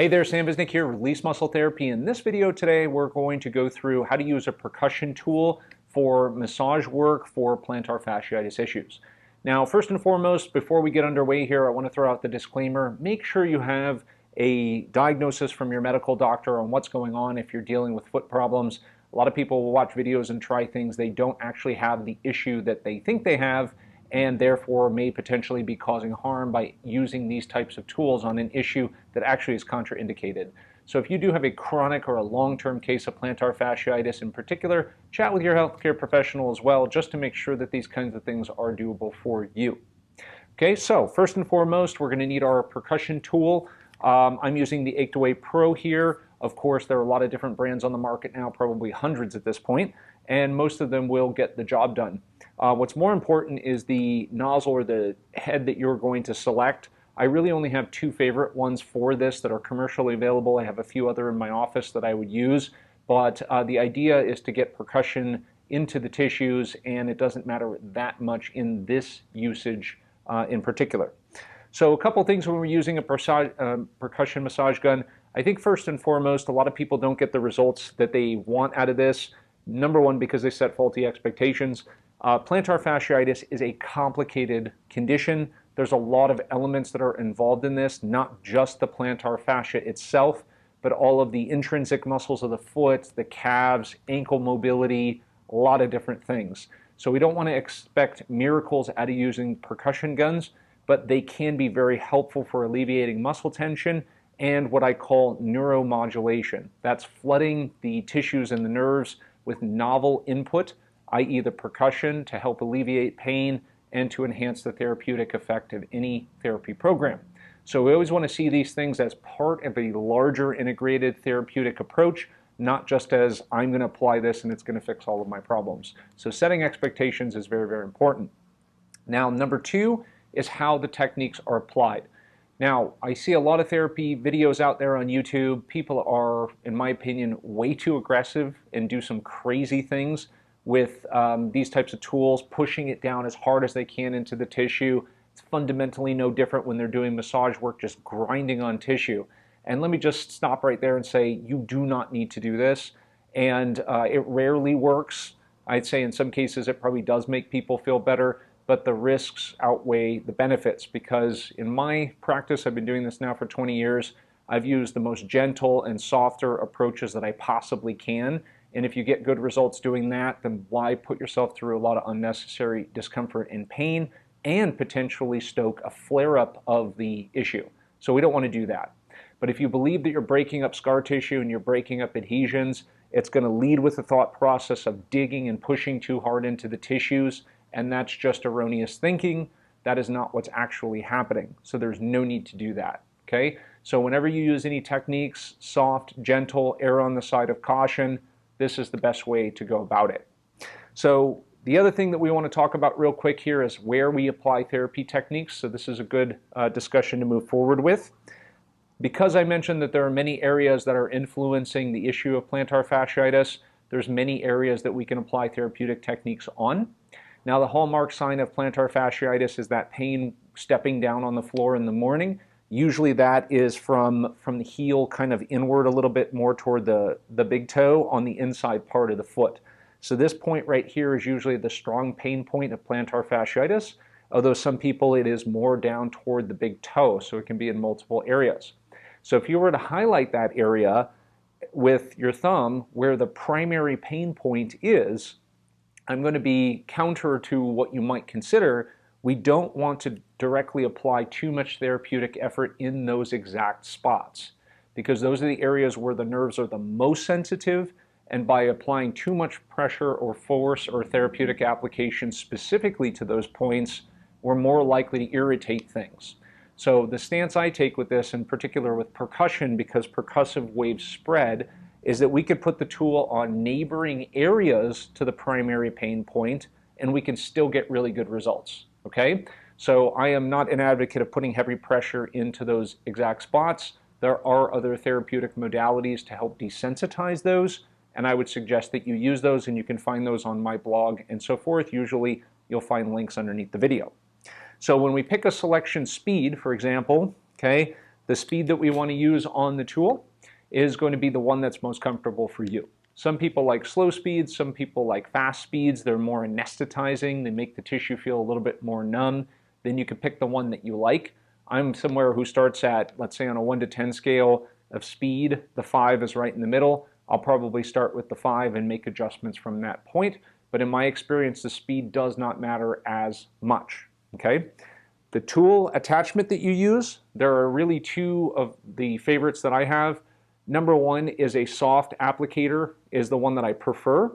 Hey there, Sam Visnick here, Release Muscle Therapy. In this video today, we're going to go through how to use a percussion tool for massage work for plantar fasciitis issues. Now, first and foremost, before we get underway here, I want to throw out the disclaimer. Make sure you have a diagnosis from your medical doctor on what's going on if you're dealing with foot problems. A lot of people will watch videos and try things. They don't actually have the issue that they think they have, and therefore may potentially be causing harm by using these types of tools on an issue that actually is contraindicated. So if you do have a chronic or a long-term case of plantar fasciitis in particular, chat with your healthcare professional as well, just to make sure that these kinds of things are doable for you. Okay, so first and foremost, we're going to need our percussion tool. I'm using the Ached Away Pro here. Of course, there are a lot of different brands on the market now, probably hundreds at this point, and most of them will get the job done. What's more important is the nozzle or the head that you're going to select. I really only have two favorite ones for this that are commercially available. I have a few other in my office that I would use, but the idea is to get percussion into the tissues, and it doesn't matter that much in this usage in particular. So a couple things when we're using a percussion massage gun. I think first and foremost, a lot of people don't get the results that they want out of this. Number one, because they set faulty expectations. Plantar fasciitis is a complicated condition. There's a lot of elements that are involved in this, not just the plantar fascia itself, but all of the intrinsic muscles of the foot, the calves, ankle mobility, a lot of different things. So we don't want to expect miracles out of using percussion guns, but they can be very helpful for alleviating muscle tension and what I call neuromodulation. That's flooding the tissues and the nerves with novel input, i.e. the percussion, to help alleviate pain and to enhance the therapeutic effect of any therapy program. So we always want to see these things as part of a larger integrated therapeutic approach, not just as I'm going to apply this and it's going to fix all of my problems. So setting expectations is very, very important. Now, number two is how the techniques are applied. Now, I see a lot of therapy videos out there on YouTube. People are, in my opinion, way too aggressive and do some crazy things with these types of tools, pushing it down as hard as they can into the tissue. It's fundamentally no different when they're doing massage work, just grinding on tissue. And let me just stop right there and say, you do not need to do this. And it rarely works. I'd say in some cases it probably does make people feel better, but the risks outweigh the benefits, because in my practice, I've been doing this now for 20 years, I've used the most gentle and softer approaches that I possibly can. And if you get good results doing that, then why put yourself through a lot of unnecessary discomfort and pain and potentially stoke a flare-up of the issue? So we don't want to do that. But if you believe that you're breaking up scar tissue and you're breaking up adhesions, it's going to lead with the thought process of digging and pushing too hard into the tissues, and that's just erroneous thinking. That is not what's actually happening. So there's no need to do that, okay? So whenever you use any techniques, soft, gentle, err on the side of caution, this is the best way to go about it. So the other thing that we want to talk about real quick here is where we apply therapy techniques. So this is a good discussion to move forward with. Because I mentioned that there are many areas that are influencing the issue of plantar fasciitis, there's many areas that we can apply therapeutic techniques on. Now, the hallmark sign of plantar fasciitis is that pain stepping down on the floor in the morning. Usually that is from the heel kind of inward a little bit more toward the big toe on the inside part of the foot. So this point right here is usually the strong pain point of plantar fasciitis, although some people it is more down toward the big toe, so it can be in multiple areas. So if you were to highlight that area with your thumb where the primary pain point is, I'm going to be counter to what you might consider. We don't want to directly apply too much therapeutic effort in those exact spots, because those are the areas where the nerves are the most sensitive, and by applying too much pressure or force or therapeutic application specifically to those points, we're more likely to irritate things. So the stance I take with this, in particular with percussion, because percussive waves spread, is that we could put the tool on neighboring areas to the primary pain point, and we can still get really good results. Okay, so I am not an advocate of putting heavy pressure into those exact spots. There are other therapeutic modalities to help desensitize those, and I would suggest that you use those, and you can find those on my blog and so forth. Usually you'll find links underneath the video. So when we pick a selection speed, for example, okay, the speed that we want to use on the tool is going to be the one that's most comfortable for you. Some people like slow speeds, some people like fast speeds. They're more anesthetizing. They make the tissue feel a little bit more numb. Then you can pick the one that you like. I'm somewhere who starts at, let's say on a 1 to 10 scale of speed. The 5 is right in the middle. I'll probably start with the 5 and make adjustments from that point. But in my experience, the speed does not matter as much, okay? The tool attachment that you use, there are really 2 of the favorites that I have. Number 1 is a soft applicator, is the one that I prefer.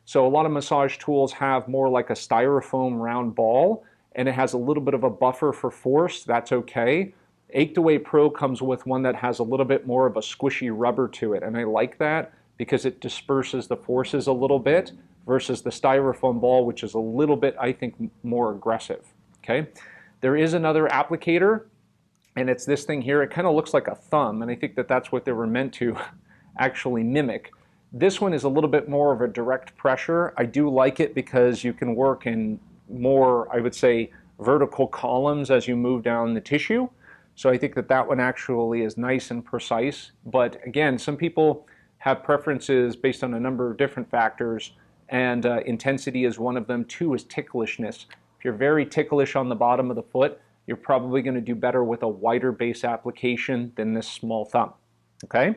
So a lot of massage tools have more like a styrofoam round ball, and it has a little bit of a buffer for force. That's okay. Ache Away Pro comes with one that has a little bit more of a squishy rubber to it, and I like that because it disperses the forces a little bit versus the styrofoam ball, which is a little bit, I think, more aggressive, okay? There is another applicator, and it's this thing here. It kind of looks like a thumb, and I think that that's what they were meant to actually mimic. This one is a little bit more of a direct pressure. I do like it because you can work in more, I would say, vertical columns as you move down the tissue. So I think that that one actually is nice and precise. But again, some people have preferences based on a number of different factors, and intensity is one of them. 2 is ticklishness. If you're very ticklish on the bottom of the foot, you're probably going to do better with a wider base application than this small thumb, okay?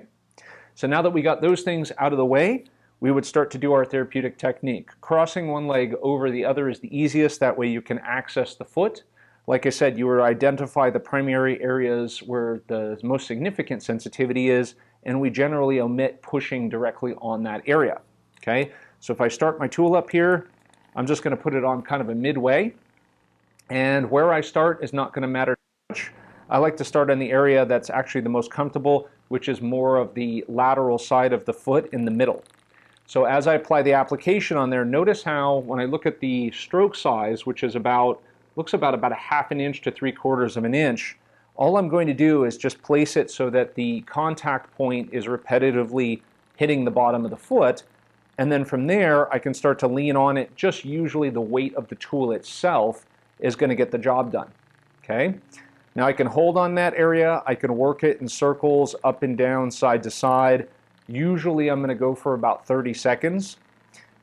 So now that we got those things out of the way, we would start to do our therapeutic technique. Crossing one leg over the other is the easiest. That way you can access the foot. Like I said, you would identify the primary areas where the most significant sensitivity is, and we generally omit pushing directly on that area, okay? So if I start my tool up here, I'm just going to put it on kind of a midway, and where I start is not going to matter much. I like to start on the area that's actually the most comfortable, which is more of the lateral side of the foot in the middle. So as I apply the application on there, notice how when I look at the stroke size, which is looks about a 1/2 inch to 3/4 of an inch, all I'm going to do is just place it so that the contact point is repetitively hitting the bottom of the foot, and then from there I can start to lean on it. Just usually the weight of the tool itself is going to get the job done, okay? Now I can hold on that area, I can work it in circles up and down, side to side. Usually I'm going to go for about 30 seconds,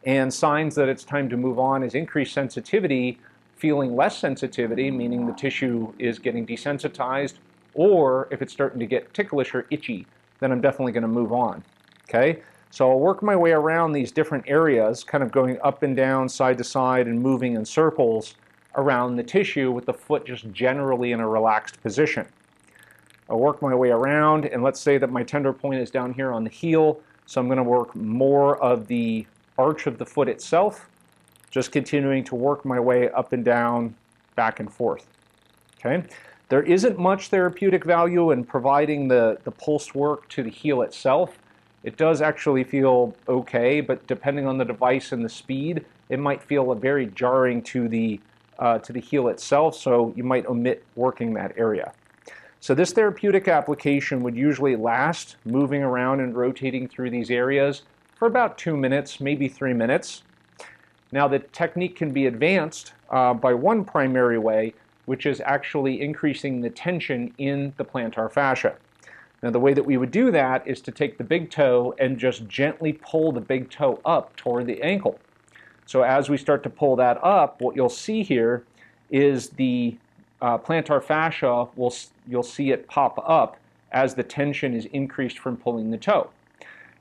and signs that it's time to move on is increased sensitivity, feeling less sensitivity, meaning the tissue is getting desensitized, or if it's starting to get ticklish or itchy, then I'm definitely going to move on, okay? So I'll work my way around these different areas, kind of going up and down, side to side, and moving in circles around the tissue with the foot just generally in a relaxed position. I'll work my way around, and let's say that my tender point is down here on the heel, so I'm going to work more of the arch of the foot itself, just continuing to work my way up and down, back and forth, okay? There isn't much therapeutic value in providing the pulse work to the heel itself. It does actually feel okay, but depending on the device and the speed, it might feel very jarring to the heel itself, so you might omit working that area. So this therapeutic application would usually last, moving around and rotating through these areas, for about 2 minutes, maybe 3 minutes. Now the technique can be advanced by one primary way, which is actually increasing the tension in the plantar fascia. Now the way that we would do that is to take the big toe and just gently pull the big toe up toward the ankle. So as we start to pull that up, what you'll see here is the plantar fascia, you'll see it pop up as the tension is increased from pulling the toe.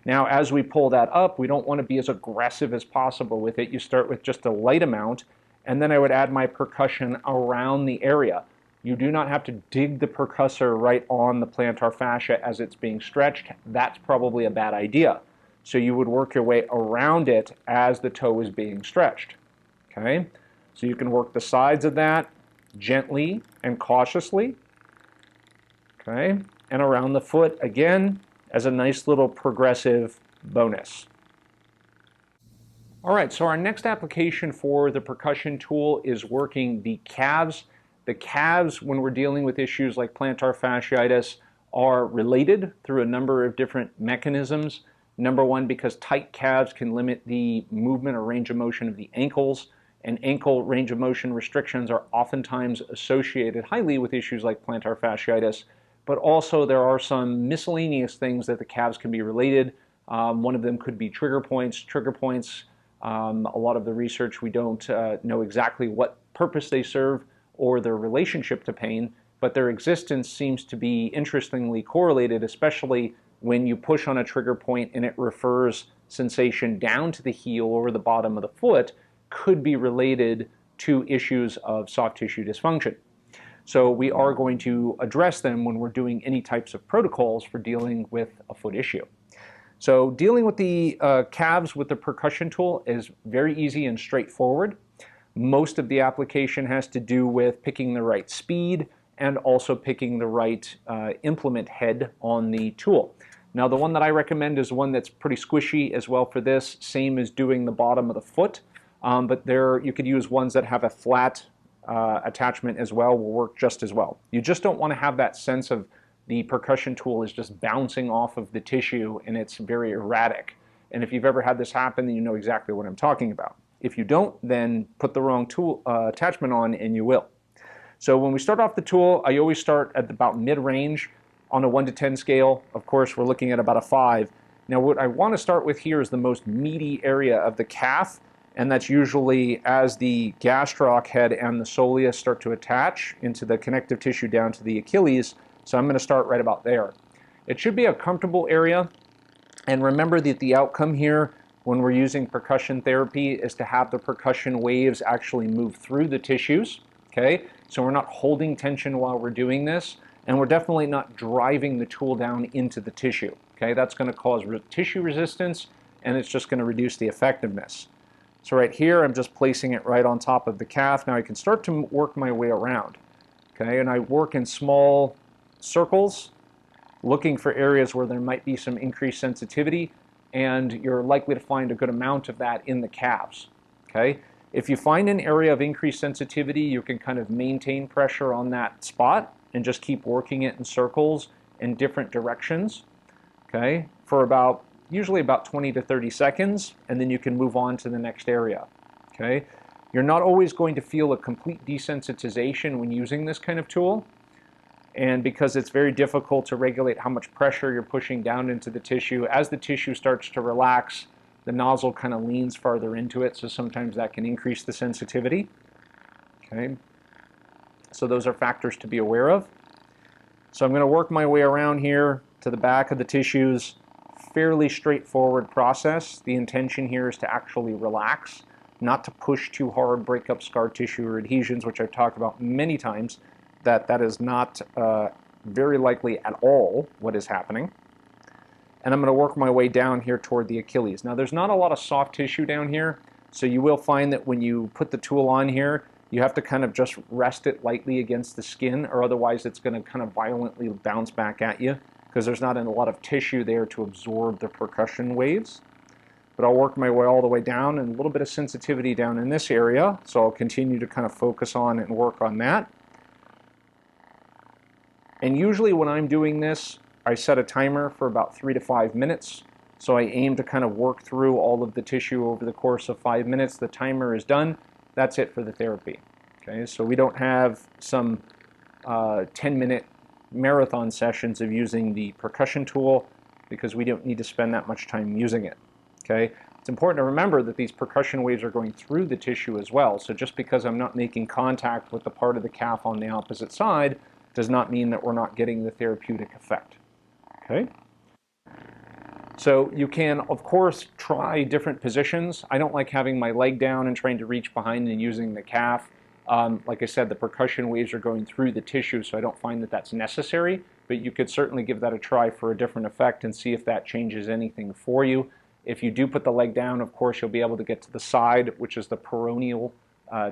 Now as we pull that up, we don't want to be as aggressive as possible with it. You start with just a light amount, and then I would add my percussion around the area. You do not have to dig the percussor right on the plantar fascia as it's being stretched. That's probably a bad idea. So you would work your way around it as the toe is being stretched, okay? So you can work the sides of that gently and cautiously, okay? And around the foot, again, as a nice little progressive bonus. All right, so our next application for the percussion tool is working the calves. The calves, when we're dealing with issues like plantar fasciitis, are related through a number of different mechanisms. Number one, because tight calves can limit the movement or range of motion of the ankles, and ankle range of motion restrictions are oftentimes associated highly with issues like plantar fasciitis. but also there are some miscellaneous things that the calves can be related. One of them could be trigger points. Trigger points, a lot of the research, we don't know exactly what purpose they serve or their relationship to pain, but their existence seems to be interestingly correlated, especially when you push on a trigger point and it refers sensation down to the heel or the bottom of the foot, could be related to issues of soft tissue dysfunction. So we are going to address them when we're doing any types of protocols for dealing with a foot issue. So dealing with the calves with the percussion tool is very easy and straightforward. Most of the application has to do with picking the right speed and also picking the right implement head on the tool. Now the one that I recommend is one that's pretty squishy as well for this, same as doing the bottom of the foot, but you could use ones that have a flat attachment as well, will work just as well. You just don't want to have that sense of the percussion tool is just bouncing off of the tissue and it's very erratic. And if you've ever had this happen, then you know exactly what I'm talking about. If you don't, then put the wrong tool attachment on and you will. So when we start off the tool, I always start at about mid-range on a 1 to 10 scale. Of course, we're looking at about a 5. Now what I want to start with here is the most meaty area of the calf, and that's usually as the gastroc head and the soleus start to attach into the connective tissue down to the Achilles. So I'm going to start right about there. It should be a comfortable area, and remember that the outcome here when we're using percussion therapy is to have the percussion waves actually move through the tissues, okay? So we're not holding tension while we're doing this, and we're definitely not driving the tool down into the tissue, okay? That's going to cause tissue resistance, and it's just going to reduce the effectiveness. So right here, I'm just placing it right on top of the calf. Now I can start to work my way around, okay? And I work in small circles, looking for areas where there might be some increased sensitivity, and you're likely to find a good amount of that in the calves, okay? If you find an area of increased sensitivity, you can kind of maintain pressure on that spot and just keep working it in circles in different directions, okay, for usually about 20 to 30 seconds, and then you can move on to the next area, okay? You're not always going to feel a complete desensitization when using this kind of tool, and because it's very difficult to regulate how much pressure you're pushing down into the tissue, as the tissue starts to relax, the nozzle kind of leans farther into it, so sometimes that can increase the sensitivity, okay? So those are factors to be aware of. So I'm going to work my way around here to the back of the tissues. Fairly straightforward process. The intention here is to actually relax, not to push too hard, break up scar tissue or adhesions, which I've talked about many times, that is not very likely at all what is happening. And I'm going to work my way down here toward the Achilles. Now there's not a lot of soft tissue down here, so you will find that when you put the tool on here, you have to kind of just rest it lightly against the skin, or otherwise it's going to kind of violently bounce back at you because there's not a lot of tissue there to absorb the percussion waves. But I'll work my way all the way down, and a little bit of sensitivity down in this area, so I'll continue to kind of focus on and work on that. And usually when I'm doing this, I set a timer for about 3 to 5 minutes. So I aim to kind of work through all of the tissue over the course of 5 minutes. The timer is done. That's it for the therapy. Okay, so we don't have some 10-minute marathon sessions of using the percussion tool because we don't need to spend that much time using it. Okay, it's important to remember that these percussion waves are going through the tissue as well. So just because I'm not making contact with the part of the calf on the opposite side does not mean that we're not getting the therapeutic effect. Okay. So you can, of course, try different positions. I don't like having my leg down and trying to reach behind and using the calf. Like I said, the percussion waves are going through the tissue, so I don't find that that's necessary, but you could certainly give that a try for a different effect and see if that changes anything for you. If you do put the leg down, of course, you'll be able to get to the side, which is the peroneal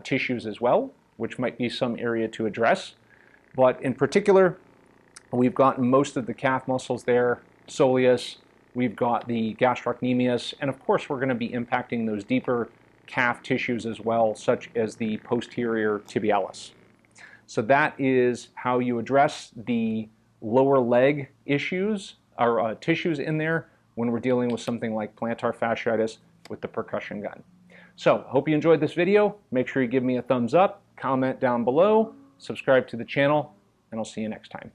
tissues as well, which might be some area to address. But in particular, we've got most of the calf muscles there, soleus, we've got the gastrocnemius, and of course we're going to be impacting those deeper calf tissues as well, such as the posterior tibialis. So that is how you address the lower leg issues or tissues in there when we're dealing with something like plantar fasciitis with the percussion gun. So, hope you enjoyed this video. Make sure you give me a thumbs up, comment down below, subscribe to the channel, and I'll see you next time.